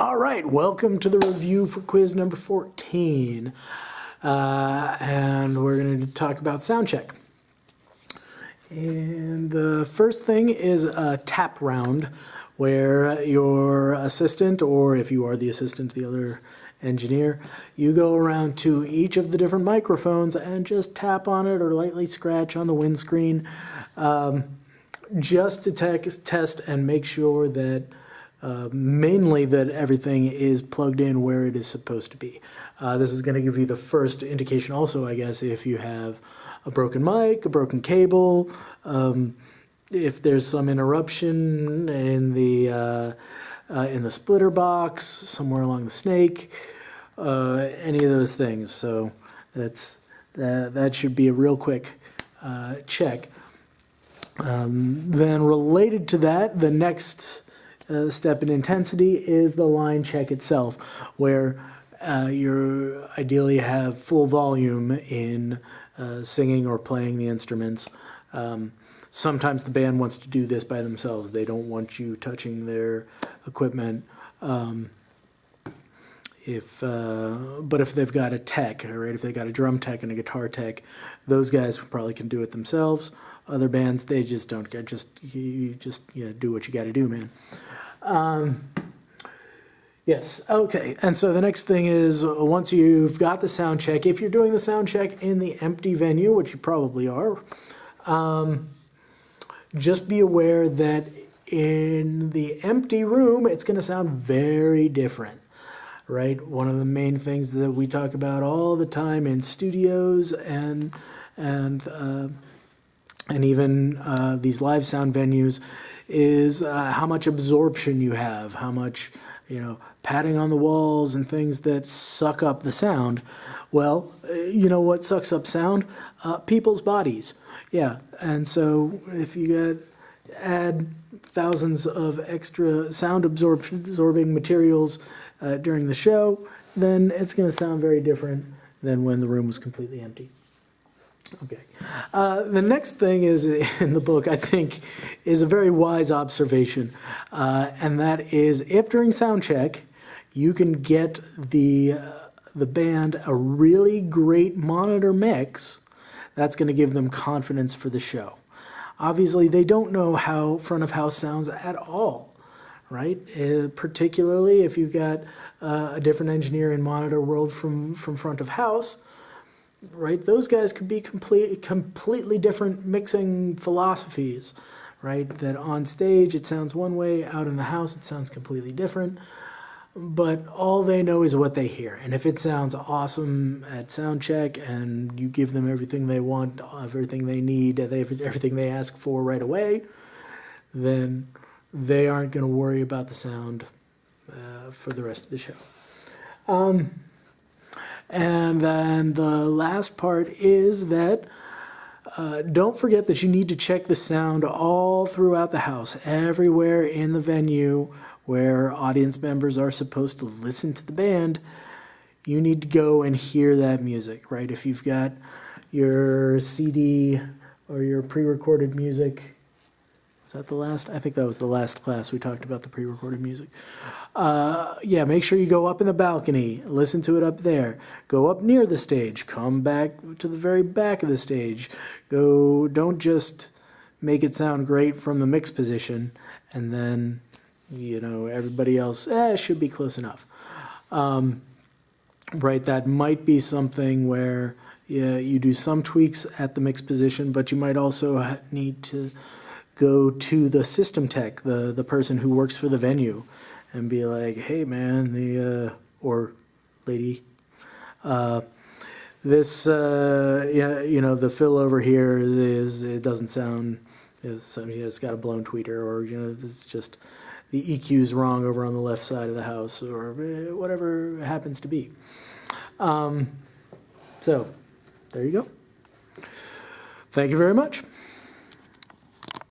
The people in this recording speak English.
All right, welcome to the review for quiz number 14. And we're going to talk about Soundcheck. And the first thing is a tap round, where your assistant, or if you are the assistant to the other engineer, you go around to each of the different microphones and just tap on it or lightly scratch on the windscreen, just to test and make sure that mainly that everything is plugged in where it is supposed to be. This is going to give you the first indication also, I guess, if you have a broken mic, a broken cable, if there's some interruption in the splitter box, somewhere along the snake, any of those things. So that should be a real quick check. Then related to that, the next step in intensity is the line check itself, where you ideally have full volume in singing or playing the instruments. Sometimes the band wants to do this by themselves. They don't want you touching their equipment. But if they've got a tech, right, if they've got a drum tech and a guitar tech, those guys probably can do it themselves. Other bands, they just don't. You do what you got to do, man. Yes, okay. And so the next thing is, once you've got the sound check, if you're doing the sound check in the empty venue, which you probably are, just be aware that in the empty room, it's going to sound very different, right? One of the main things that we talk about all the time in studios and even these live sound venues is how much absorption you have, how much, padding on the walls and things that suck up the sound. Well, you know what sucks up sound? People's bodies. Yeah, and so if you add thousands of extra sound absorbing materials during the show, then it's going to sound very different than when the room was completely empty. Okay. The next thing is in the book, I think, is a very wise observation, and that is if during sound check you can get the band a really great monitor mix, that's going to give them confidence for the show. Obviously, they don't know how front of house sounds at all, right? Particularly if you've got a different engineer in monitor world from front of house. Right, those guys could be completely different mixing philosophies, right? That on stage it sounds one way, out in the house it sounds completely different, but all they know is what they hear. And if it sounds awesome at sound check and you give them everything they want, everything they need, everything they ask for right away, then they aren't going to worry about the sound for the rest of the show. And then the last part is that don't forget that you need to check the sound all throughout the house, everywhere in the venue where audience members are supposed to listen to the band. You need to go and hear that music, right? If you've got your CD or your pre-recorded music, was that the last? I think that was the last class we talked about the pre-recorded music. Yeah, make sure you go up in the balcony, listen to it up there. Go up near the stage, come back to the very back of the stage. Don't just make it sound great from the mix position, and then, everybody else, it should be close enough. Right, that might be something where you do some tweaks at the mix position, but you might also need to go to the system tech, the person who works for the venue, and be like, hey man, or lady, this, the fill over here it doesn't sound, it's got a blown tweeter, or, it's just the EQ's wrong over on the left side of the house, or whatever it happens to be. So, there you go. Thank you very much.